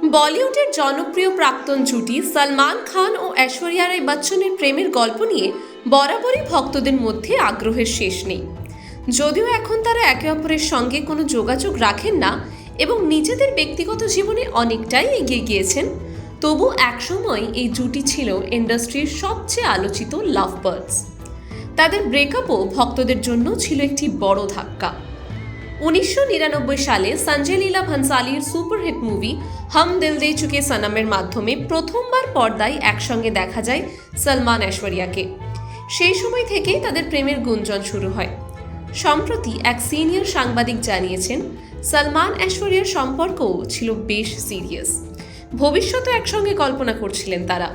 বলিউডের জনপ্রিয় প্রাক্তন জুটি সলমান খান ও ঐশ্বরিয়া রাই বচ্চনের প্রেমের গল্প নিয়ে বরাবরই ভক্তদের মধ্যে আগ্রহের শেষ নেই। যদিও এখন তারা একে অপরের সঙ্গে কোনো যোগাযোগ রাখেন না এবং নিজেদের ব্যক্তিগত জীবনে অনেকটাই এগিয়ে গিয়েছেন, তবু একসময় এই জুটি ছিল ইন্ডাস্ট্রির সবচেয়ে আলোচিত লাভ বার্ডস। তাদের ব্রেকআপও ভক্তদের জন্য ছিল একটি বড় ধাক্কা। 1999 সালে সঞ্জয় লীলা ভনসালীর সুপারহিট মুভি হাম দিল দে চুকে সনমের মাধ্যমে প্রথমবার পর্দায় একসঙ্গে দেখা যায় সলমান ঐশ্বরিয়াকে। সেই সময় থেকেই তাদের প্রেমের গুঞ্জন শুরু হয়। সম্প্রতি এক সিনিয়র সাংবাদিক জানিয়েছেন, সলমান ঐশ্বরিয়ার সম্পর্কও ছিল বেশ সিরিয়াস। ভবিষ্যতে একসঙ্গে কল্পনা করছিলেন তারা।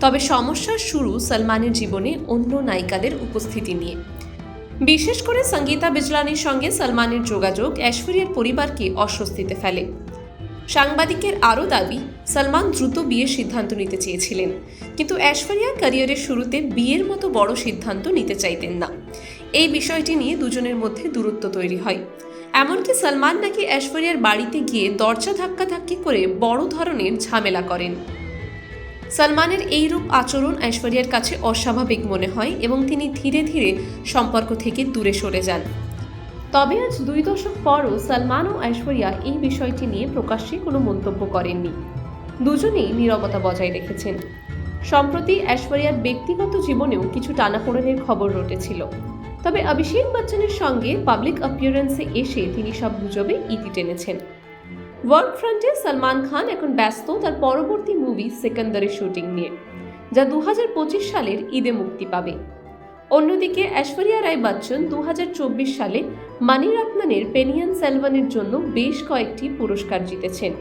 তবে সমস্যার শুরু সলমানের জীবনে অন্য নায়িকাদের উপস্থিতি নিয়ে। বিশেষ করে সঙ্গীতা বিজলানির সঙ্গে সলমানের যোগাযোগ ঐশ্বরিয়ার পরিবারকে অস্বস্তিতে ফেলে। সাংবাদিকের আরও দাবি, সলমান দ্রুত বিয়ের সিদ্ধান্ত নিতে চেয়েছিলেন, কিন্তু ঐশ্বরিয়া ক্যারিয়ারের শুরুতে বিয়ের মতো বড় সিদ্ধান্ত নিতে চাইতেন না। এই বিষয়টি নিয়ে দুজনের মধ্যে দূরত্ব তৈরি হয়। এমনকি সলমান নাকি ঐশ্বরিয়ার বাড়িতে গিয়ে দরজা ধাক্কাধাক্কি করে বড় ধরনের ঝামেলা করেন। সলমানের এইরূপ আচরণ ঐশ্বরিয়ার কাছে অস্বাভাবিক মনে হয় এবং তিনি ধীরে ধীরে সম্পর্ক থেকে দূরে সরে যান। তবে আজ 2 দশক পরও সলমান ও ঐশ্বরিয়া এই বিষয়টি নিয়ে প্রকাশ্যে কোনো মন্তব্য করেননি। দুজনেই নীরবতা বজায় রেখেছেন। সম্প্রতি ঐশ্বরিয়ার ব্যক্তিগত জীবনেও কিছু টানাপোড়েনের খবর রটেছিল। তবে অভিষেক বচ্চনের সঙ্গে পাবলিক অ্যাপিয়ারেন্সে এসে তিনি সব গুজবে ইতি টেনেছেন। ওয়ার্ক ফ্রন্টে সলমান খান এখন ব্যস্ত তার পরবর্তী মুভি সিকান্দারের শুটিং নিয়ে, যা 2025 সালের ঈদে মুক্তি পাবে। অন্যদিকে ঐশ্বরিয়া রাই বচ্চন 2024 সালে মানিরত্নমের পেনিয়ান সেলভানের জন্য বেশ কয়েকটি পুরস্কার জিতেছেন।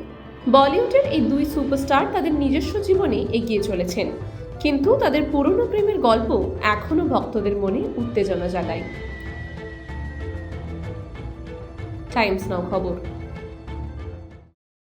বলিউডের এই দুই সুপারস্টার তাদের নিজস্ব জীবনে এগিয়ে চলেছেন, কিন্তু তাদের পুরনো প্রেমের গল্প এখনও ভক্তদের মনে উত্তেজনা জাগায়। টাইমস নাও খবর।